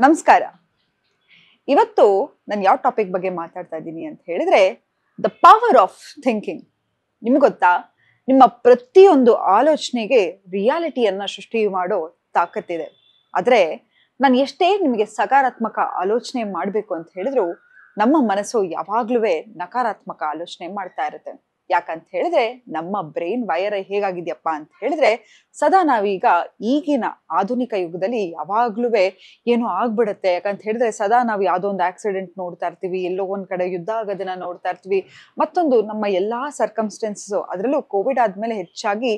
ನಮಸ್ಕಾರ. ಇವತ್ತು ನಾನು ಯಾವ ಟಾಪಿಕ್ ಬಗ್ಗೆ ಮಾತಾಡ್ತಾ ಇದ್ದೀನಿ ಅಂತ ಹೇಳಿದ್ರೆ ದ ಪವರ್ ಆಫ್ ಥಿಂಕಿಂಗ್. ನಿಮ್ಗೆ ಗೊತ್ತಾ, ನಿಮ್ಮ ಪ್ರತಿಯೊಂದು ಆಲೋಚನೆಗೆ ರಿಯಾಲಿಟಿಯನ್ನ ಸೃಷ್ಟಿ ಮಾಡೋ ತಾಕತ್ತಿದೆ. ಆದ್ರೆ ನಾನು ಎಷ್ಟೇ ನಿಮಗೆ ಸಕಾರಾತ್ಮಕ ಆಲೋಚನೆ ಮಾಡಬೇಕು ಅಂತ ಹೇಳಿದ್ರು ನಮ್ಮ ಮನಸ್ಸು ಯಾವಾಗ್ಲೂ ನಕಾರಾತ್ಮಕ ಆಲೋಚನೆ ಮಾಡ್ತಾ ಇರುತ್ತೆ. ಯಾಕಂತ ಹೇಳಿದ್ರೆ ನಮ್ಮ ಬ್ರೈನ್ ವೈರ್ ಹೇಗಾಗಿದ್ಯಪ್ಪ ಅಂತ ಹೇಳಿದ್ರೆ ಸದಾ ನಾವೀಗ ಈಗಿನ ಆಧುನಿಕ ಯುಗದಲ್ಲಿ ಯಾವಾಗ್ಲೂ ಏನೋ ಆಗ್ಬಿಡುತ್ತೆ. ಯಾಕಂತ ಹೇಳಿದ್ರೆ ಸದಾ ನಾವು ಯಾವುದೋ ಒಂದು ಆಕ್ಸಿಡೆಂಟ್ ನೋಡ್ತಾ ಇರ್ತೀವಿ, ಎಲ್ಲೋ ಒಂದ್ ಕಡೆ ಯುದ್ಧ ಆಗೋದನ್ನ ನೋಡ್ತಾ ಇರ್ತೀವಿ. ಮತ್ತೊಂದು ನಮ್ಮ ಎಲ್ಲಾ ಸರ್ಕಮ್ಸ್ಟೆನ್ಸಸ್, ಅದರಲ್ಲೂ ಕೋವಿಡ್ ಆದ್ಮೇಲೆ ಹೆಚ್ಚಾಗಿ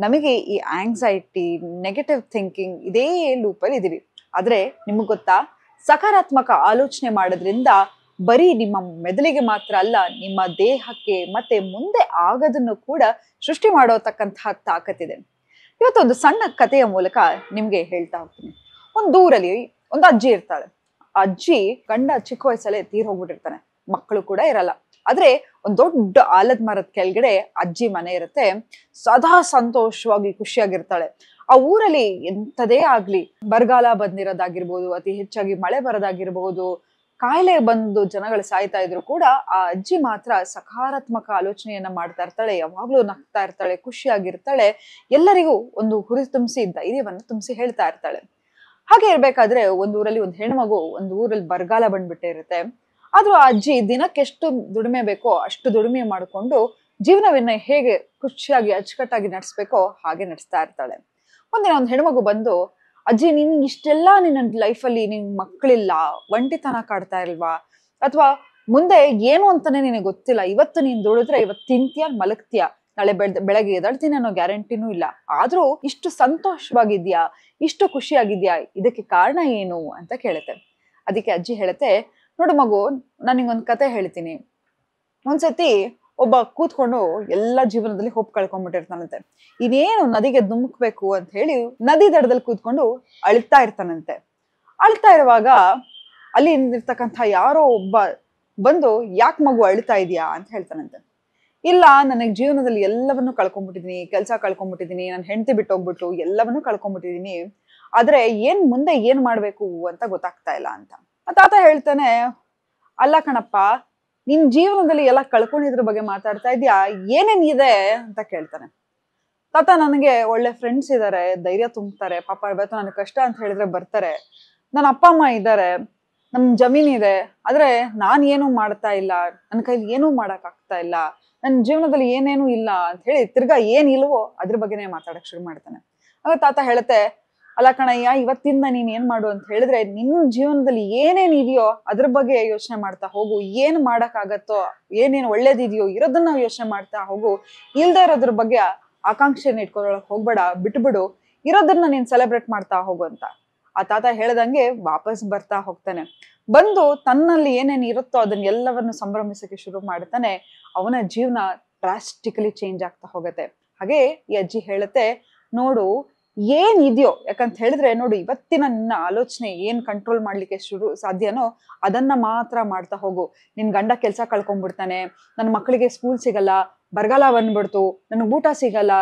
ನಮಗೆ ಈ ಆಂಗ್ಸೈಟಿ, ನೆಗೆಟಿವ್ ಥಿಂಕಿಂಗ್ ಇದೇ ಲೂಪಲ್ಲಿ ಇದೀವಿ. ಆದ್ರೆ ನಿಮ್ಗೆ ಗೊತ್ತಾ, ಸಕಾರಾತ್ಮಕ ಆಲೋಚನೆ ಮಾಡೋದ್ರಿಂದ ಬರೀ ನಿಮ್ಮ ಮೆದುಳಿಗೆ ಮಾತ್ರ ಅಲ್ಲ, ನಿಮ್ಮ ದೇಹಕ್ಕೆ ಮತ್ತೆ ಮುಂದೆ ಆಗೋದನ್ನು ಕೂಡ ಸೃಷ್ಟಿ ಮಾಡೋತಕ್ಕಂತಹ ತಾಕತ್ತಿದೆ. ಇವತ್ತೊಂದು ಸಣ್ಣ ಕಥೆಯ ಮೂಲಕ ನಿಮ್ಗೆ ಹೇಳ್ತಾ ಹೋಗ್ತೀನಿ. ಒಂದು ಊರಲ್ಲಿ ಒಂದು ಅಜ್ಜಿ ಇರ್ತಾಳೆ. ಆ ಅಜ್ಜಿ ಗಂಡ ಚಿಕ್ಕ ವಯಸ್ಸಲ್ಲೇ ತೀರ್ ಹೋಗ್ಬಿಟ್ಟಿರ್ತಾನೆ, ಮಕ್ಕಳು ಕೂಡ ಇರಲ್ಲ. ಆದ್ರೆ ಒಂದ್ ದೊಡ್ಡ ಆಲದ ಮರದ ಕೆಳಗಡೆ ಅಜ್ಜಿ ಮನೆ ಇರುತ್ತೆ. ಸದಾ ಸಂತೋಷವಾಗಿ ಖುಷಿಯಾಗಿರ್ತಾಳೆ. ಆ ಊರಲ್ಲಿ ಎಂಥದೇ ಆಗ್ಲಿ, ಬರಗಾಲ ಬಂದಿರೋದಾಗಿರ್ಬೋದು, ಅತಿ ಹೆಚ್ಚಾಗಿ ಮಳೆ ಬರೋದಾಗಿರ್ಬೋದು, ಕಾಯಿಲೆ ಬಂದು ಜನಗಳು ಸಾಯ್ತಾ ಇದ್ರು ಕೂಡ ಆ ಅಜ್ಜಿ ಮಾತ್ರ ಸಕಾರಾತ್ಮಕ ಆಲೋಚನೆಯನ್ನ ಮಾಡ್ತಾ ಇರ್ತಾಳೆ. ಯಾವಾಗ್ಲೂ ನಗ್ತಾ ಇರ್ತಾಳೆ, ಖುಷಿಯಾಗಿರ್ತಾಳೆ. ಎಲ್ಲರಿಗೂ ಒಂದು ಹುರಿ ತುಂಬಿಸಿ, ಧೈರ್ಯವನ್ನ ತುಂಬಿಸಿ ಹೇಳ್ತಾ ಇರ್ತಾಳೆ. ಹಾಗೆ ಇರ್ಬೇಕಾದ್ರೆ ಒಂದ್ ಊರಲ್ಲಿ ಒಂದು ಹೆಣ್ಮಗು, ಒಂದು ಊರಲ್ಲಿ ಬರಗಾಲ ಬಂದ್ಬಿಟ್ಟೆ ಇರುತ್ತೆ. ಆದ್ರೂ ಆ ಅಜ್ಜಿ ದಿನಕ್ಕೆ ಎಷ್ಟು ದುಡಿಮೆ ಬೇಕೋ ಅಷ್ಟು ದುಡಿಮೆ ಮಾಡಿಕೊಂಡು ಜೀವನವನ್ನ ಹೇಗೆ ಖುಷಿಯಾಗಿ ಅಚ್ಚುಕಟ್ಟಾಗಿ ನಡೆಸ್ಬೇಕೋ ಹಾಗೆ ನಡೆಸ್ತಾ ಇರ್ತಾಳೆ. ಒಂದಿನ ಒಂದು ಹೆಣ್ಮಗು ಬಂದು, ಅಜ್ಜಿ ನೀನ್ ಇಷ್ಟೆಲ್ಲಾ ನಿನ್ನ ಲೈಫಲ್ಲಿ ನಿನ್ ಮಕ್ಕಳಿಲ್ಲ, ಒಂಟಿತನ ಕಾಡ್ತಾ ಇಲ್ವಾ, ಅಥವಾ ಮುಂದೆ ಏನು ಅಂತಾನೆ ನಿನಗೆ ಗೊತ್ತಿಲ್ಲ, ಇವತ್ತು ನೀನ್ ದುಡಿದ್ರೆ ಇವತ್ತು ತಿಂತೀಯ ಮಲಗ್ತೀಯ, ನಾಳೆ ಬೆಳಗ್ಗೆ ಎದಳ್ತೀನಿ ಅನ್ನೋ ಗ್ಯಾರಂಟಿನೂ ಇಲ್ಲ, ಆದ್ರೂ ಇಷ್ಟು ಸಂತೋಷವಾಗಿದ್ಯಾ, ಇಷ್ಟು ಖುಷಿಯಾಗಿದ್ಯಾ, ಇದಕ್ಕೆ ಕಾರಣ ಏನು ಅಂತ ಕೇಳುತ್ತೆ. ಅದಕ್ಕೆ ಅಜ್ಜಿ ಹೇಳುತ್ತೆ, ನೋಡು ಮಗು, ನಾನು ನಿಂಗೊಂದು ಕತೆ ಹೇಳ್ತೀನಿ. ಒಂದ್ಸತಿ ಒಬ್ಬ ಕೂತ್ಕೊಂಡು ಎಲ್ಲ ಜೀವನದಲ್ಲಿ ಹೋಪ್ ಕಳ್ಕೊಂಡ್ಬಿಟ್ಟಿರ್ತಾನಂತೆ. ಇನ್ನೇನು ನದಿಗೆ ಧುಮುಕ್ಬೇಕು ಅಂತ ಹೇಳಿ ನದಿ ದಡದಲ್ಲಿ ಕೂತ್ಕೊಂಡು ಅಳ್ತಾ ಇರ್ತಾನಂತೆ. ಅಳ್ತಾ ಇರುವಾಗ ಅಲ್ಲಿ ಇರ್ತಕ್ಕಂಥ ಯಾರೋ ಒಬ್ಬ ಬಂದು, ಯಾಕೆ ಮಗು ಅಳ್ತಾ ಇದೀಯಾ ಅಂತ ಹೇಳ್ತಾನಂತೆ. ಇಲ್ಲ, ನನಗೆ ಜೀವನದಲ್ಲಿ ಎಲ್ಲವನ್ನೂ ಕಳ್ಕೊಂಡ್ಬಿಟ್ಟಿದೀನಿ, ಕೆಲಸ ಕಳ್ಕೊಂಡ್ಬಿಟ್ಟಿದೀನಿ, ನನ್ನ ಹೆಂಡತಿ ಬಿಟ್ಟೋಗ್ಬಿಟ್ಟು ಎಲ್ಲವನ್ನೂ ಕಳ್ಕೊಂಡ್ಬಿಟ್ಟಿದೀನಿ, ಆದ್ರೆ ಮುಂದೆ ಏನ್ ಮಾಡ್ಬೇಕು ಅಂತ ಗೊತ್ತಾಗ್ತಾ ಇಲ್ಲ ಅಂತ. ತಾತ ಹೇಳ್ತಾನೆ, ಅಲ್ಲ ಕಣಪ್ಪ, ನಿನ್ ಜೀವನದಲ್ಲಿ ಎಲ್ಲ ಕಳ್ಕೊಂಡಿದ್ರ ಬಗ್ಗೆ ಮಾತಾಡ್ತಾ ಇದ್ಯಾ, ಏನೇನಿದೆ ಅಂತ ಕೇಳ್ತಾನೆ. ತಾತ, ನನಗೆ ಒಳ್ಳೆ ಫ್ರೆಂಡ್ಸ್ ಇದಾರೆ, ಧೈರ್ಯ ತುಂಬ್ತಾರೆ, ಪಾಪ ಇವತ್ತು ನನಗೆ ಕಷ್ಟ ಅಂತ ಹೇಳಿದ್ರೆ ಬರ್ತಾರೆ, ನನ್ನ ಅಪ್ಪ ಅಮ್ಮ ಇದ್ದಾರೆ, ನಮ್ ಜಮೀನ್ ಇದೆ, ಆದ್ರೆ ನಾನ್ ಏನು ಮಾಡ್ತಾ ಇಲ್ಲ, ನನ್ನ ಕೈಲಿ ಏನೂ ಮಾಡಕ್ ಆಗ್ತಾ ಇಲ್ಲ, ನನ್ನ ಜೀವನದಲ್ಲಿ ಏನೇನು ಇಲ್ಲ ಅಂತ ಹೇಳಿ ತಿರ್ಗಾ ಏನ್ ಇಲ್ವೋ ಅದ್ರ ಬಗ್ಗೆನೇ ಮಾತಾಡಕ್ ಶುರು ಮಾಡ್ತಾನೆ. ಆಗ ತಾತ ಹೇಳುತ್ತೆ, ಅಲ್ಲ ಕಣಯ್ಯ, ಇವತ್ತಿಂದ ನೀನ್ ಏನ್ ಮಾಡು ಅಂತ ಹೇಳಿದ್ರೆ ನಿನ್ ಜೀವನದಲ್ಲಿ ಏನೇನ್ ಇದೆಯೋ ಅದ್ರ ಬಗ್ಗೆ ಯೋಚನೆ ಮಾಡ್ತಾ ಹೋಗು, ಏನ್ ಮಾಡಕ್ ಆಗತ್ತೋ, ಏನೇನ್ ಒಳ್ಳೇದಿದೆಯೋ ಇರೋದನ್ನ ಯೋಚನೆ ಮಾಡ್ತಾ ಹೋಗು, ಇಲ್ದೇ ಇರೋದ್ರ ಬಗ್ಗೆ ಆಕಾಂಕ್ಷೆನ ಇಟ್ಕೊಳಕ್ ಹೋಗ್ಬೇಡ, ಬಿಟ್ಬಿಡು, ಇರೋದನ್ನ ನೀನ್ ಸೆಲೆಬ್ರೇಟ್ ಮಾಡ್ತಾ ಹೋಗು ಅಂತ. ಆ ತಾತ ಹೇಳ್ದಂಗೆ ವಾಪಸ್ ಬರ್ತಾ ಹೋಗ್ತಾನೆ. ಬಂದು ತನ್ನಲ್ಲಿ ಏನೇನ್ ಇರುತ್ತೋ ಅದನ್ನ ಎಲ್ಲವನ್ನು ಸಂಭ್ರಮಿಸಕ್ಕೆ ಶುರು ಮಾಡ್ತಾನೆ. ಅವನ ಜೀವನ ಡ್ರಾಸ್ಟಿಕಲಿ ಚೇಂಜ್ ಆಗ್ತಾ ಹೋಗತ್ತೆ. ಹಾಗೆ ಈ ಅಜ್ಜಿ ಹೇಳುತ್ತೆ, ನೋಡು, ಏನ್ ಇದೆಯೋ, ಯಾಕಂತ ಹೇಳಿದ್ರೆ ನೋಡು, ಇವತ್ತಿನ ನಿನ್ನ ಆಲೋಚನೆ ಏನ್ ಕಂಟ್ರೋಲ್ ಮಾಡ್ಲಿಕ್ಕೆ ಸಾಧ್ಯನೋ ಅದನ್ನ ಮಾತ್ರ ಮಾಡ್ತಾ ಹೋಗು. ನಿನ್ ಗಂಡ ಕೆಲ್ಸ ಕಳ್ಕೊಂಡ್ಬಿಡ್ತಾನೆ, ನನ್ನ ಮಕ್ಕಳಿಗೆ ಸ್ಕೂಲ್ ಸಿಗಲ್ಲ, ಬರಗಾಲ ಬಂದ್ಬಿಡ್ತು, ನನ್ಗೆ ಊಟ ಸಿಗಲ್ಲ,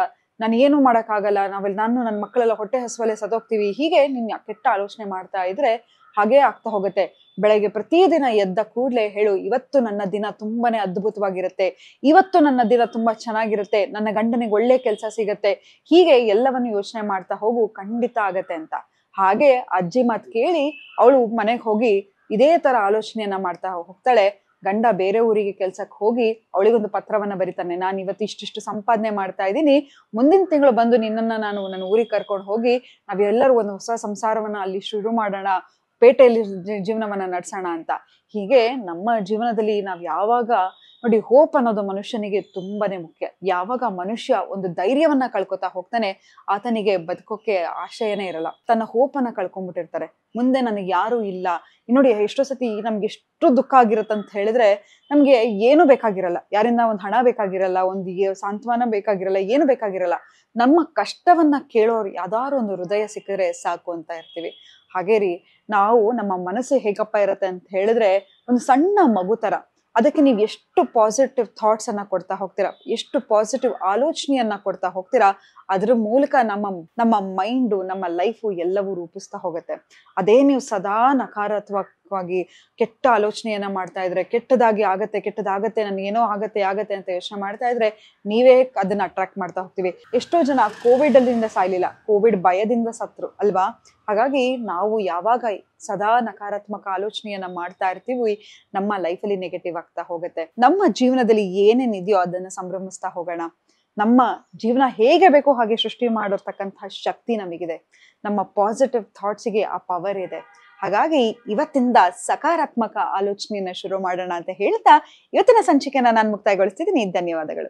ನಾನು ಏನು ಮಾಡಕ್ಕಾಗಲ್ಲ, ನಾನು ನನ್ನ ಮಕ್ಕಳೆಲ್ಲ ಹೊಟ್ಟೆ ಹಸುವಲ್ಲೇ ಸತ್ತೋಗ್ತೀವಿ, ಹೀಗೆ ನಿನ್ ಕೆಟ್ಟ ಆಲೋಚನೆ ಮಾಡ್ತಾ ಇದ್ರೆ ಹಾಗೇ ಆಗ್ತಾ ಹೋಗುತ್ತೆ. ಬೆಳಗ್ಗೆ ಪ್ರತಿದಿನ ಎದ್ದ ಕೂಡ್ಲೆ ಹೇಳು, ಇವತ್ತು ನನ್ನ ದಿನ ತುಂಬಾನೇ ಅದ್ಭುತವಾಗಿರುತ್ತೆ, ಇವತ್ತು ನನ್ನ ದಿನ ತುಂಬಾ ಚೆನ್ನಾಗಿರುತ್ತೆ, ನನ್ನ ಗಂಡನಿಗೆ ಒಳ್ಳೆ ಕೆಲಸ ಸಿಗತ್ತೆ, ಹೀಗೆ ಎಲ್ಲವನ್ನು ಯೋಚನೆ ಮಾಡ್ತಾ ಹೋಗು, ಖಂಡಿತ ಆಗತ್ತೆ ಅಂತ. ಹಾಗೆ ಅಜ್ಜಿ ಮಾತು ಕೇಳಿ ಅವಳು ಮನೆಗೆ ಹೋಗಿ ಇದೇ ತರ ಆಲೋಚನೆಯನ್ನ ಮಾಡ್ತಾ ಹೋಗ್ತಾಳೆ. ಗಂಡ ಬೇರೆ ಊರಿಗೆ ಕೆಲ್ಸಕ್ಕೆ ಹೋಗಿ ಅವಳಿಗೊಂದು ಪತ್ರವನ್ನ ಬರೀತಾನೆ, ನಾನು ಇವತ್ತು ಇಷ್ಟಿಷ್ಟು ಸಂಪಾದನೆ ಮಾಡ್ತಾ ಇದ್ದೀನಿ, ಮುಂದಿನ ತಿಂಗಳು ಬಂದು ನಿನ್ನನ್ನ ನಾನು ನನ್ನ ಊರಿಗೆ ಕರ್ಕೊಂಡು ಹೋಗಿ ನಾವೆಲ್ಲರೂ ಒಂದು ಹೊಸ ಸಂಸಾರವನ್ನ ಅಲ್ಲಿ ಶುರು ಮಾಡೋಣ, ಪೇಟೆಯಲ್ಲಿ ಜೀವನವನ್ನ ನಡ್ಸೋಣ ಅಂತ. ಹೀಗೆ ನಮ್ಮ ಜೀವನದಲ್ಲಿ ನಾವ್ ಯಾವಾಗ ನೋಡಿ, ಹೋಪ್ ಅನ್ನೋದು ಮನುಷ್ಯನಿಗೆ ತುಂಬಾನೇ ಮುಖ್ಯ. ಯಾವಾಗ ಮನುಷ್ಯ ಒಂದು ಧೈರ್ಯವನ್ನ ಕಳ್ಕೊತಾ ಹೋಗ್ತಾನೆ, ಆತನಿಗೆ ಬದುಕೋಕೆ ಆಶಯನೇ ಇರಲ್ಲ. ತನ್ನ ಹೋಪನ್ನ ಕಳ್ಕೊಂಡ್ಬಿಟ್ಟಿರ್ತಾರೆ, ಮುಂದೆ ನನಗೆ ಯಾರು ಇಲ್ಲ. ನೋಡಿ, ಎಷ್ಟೋ ಸತಿ ನಮ್ಗೆ ಎಷ್ಟು ದುಃಖ ಆಗಿರತ್ತಂತ ಹೇಳಿದ್ರೆ ನಮ್ಗೆ ಏನು ಬೇಕಾಗಿರಲ್ಲ, ಯಾರಿಂದ ಒಂದು ಹಣ ಬೇಕಾಗಿರಲ್ಲ, ಒಂದು ಸಾಂತ್ವನ ಬೇಕಾಗಿರಲ್ಲ, ಏನು ಬೇಕಾಗಿರಲ್ಲ. ನಮ್ಮ ಕಷ್ಟವನ್ನ ಕೇಳೋರು ಯಾವ್ದಾದ್ರು ಒಂದು ಹೃದಯ ಸಿಕ್ಕಿದ್ರೆ ಸಾಕು ಅಂತ ಇರ್ತೀವಿ. ಹಾಗೆ ರೀ, ನಾವು ನಮ್ಮ ಮನಸ್ಸು ಹೇಗಪ್ಪ ಇರತ್ತೆ ಅಂತ ಹೇಳಿದ್ರೆ ಒಂದು ಸಣ್ಣ ಮಗು ತರ. ಅದಕ್ಕೆ ನೀವು ಎಷ್ಟು ಪಾಸಿಟಿವ್ ಥಾಟ್ಸ್ ಅನ್ನ ಕೊಡ್ತಾ ಹೋಗ್ತೀರಾ, ಎಷ್ಟು ಪಾಸಿಟಿವ್ ಆಲೋಚನೆಯನ್ನ ಕೊಡ್ತಾ ಹೋಗ್ತೀರಾ, ಅದ್ರ ಮೂಲಕ ನಮ್ಮ ಮೈಂಡು, ನಮ್ಮ ಲೈಫು ಎಲ್ಲವೂ ರೂಪಿಸ್ತಾ ಹೋಗುತ್ತೆ. ಅದೇ ನೀವು ಸದಾ ನಕಾರಾತ್ಮಕವಾಗಿ ಕೆಟ್ಟ ಆಲೋಚನೆಯನ್ನ ಮಾಡ್ತಾ ಇದ್ರೆ, ಕೆಟ್ಟದಾಗತ್ತೆ ನನ್ಗೇನೋ ಆಗತ್ತೆ ಅಂತ ಯೋಚನೆ ಮಾಡ್ತಾ ಇದ್ರೆ, ನೀವೇ ಅದನ್ನ ಅಟ್ರಾಕ್ಟ್ ಮಾಡ್ತಾ ಹೋಗ್ತೀವಿ. ಎಷ್ಟೋ ಜನ ಕೋವಿಡ್ ಅಲ್ಲಿಂದ ಸಾಯ್ಲಿಲ್ಲ, ಕೋವಿಡ್ ಭಯದಿಂದ ಸತ್ರು ಅಲ್ವಾ? ಹಾಗಾಗಿ ನಾವು ಯಾವಾಗ ಸದಾ ನಕಾರಾತ್ಮಕ ಆಲೋಚನೆಯನ್ನ ಮಾಡ್ತಾ ಇರ್ತೀವಿ, ನಮ್ಮ ಲೈಫಲ್ಲಿ ನೆಗೆಟಿವ್ ಆಗ್ತಾ ಹೋಗುತ್ತೆ. ನಮ್ಮ ಜೀವನದಲ್ಲಿ ಏನೇನಿದೆಯೋ ಅದನ್ನ ಸಂಭ್ರಮಿಸ್ತಾ ಹೋಗೋಣ. ನಮ್ಮ ಜೀವನ ಹೇಗೆ ಬೇಕೋ ಹಾಗೆ ಸೃಷ್ಟಿ ಮಾಡಿರ್ತಕ್ಕಂತಹ ಶಕ್ತಿ ನಮಗಿದೆ. ನಮ್ಮ ಪಾಸಿಟಿವ್ ಥಾಟ್ಸಿಗೆ ಆ ಪವರ್ ಇದೆ. ಹಾಗಾಗಿ ಇವತ್ತಿಂದ ಸಕಾರಾತ್ಮಕ ಆಲೋಚನೆಯನ್ನ ಶುರು ಮಾಡೋಣ ಅಂತ ಹೇಳ್ತಾ ಇವತ್ತಿನ ಸಂಚಿಕೆನ ನಾನು ಮುಕ್ತಾಯಗೊಳಿಸ್ತಿದ್ದೀನಿ. ಧನ್ಯವಾದಗಳು.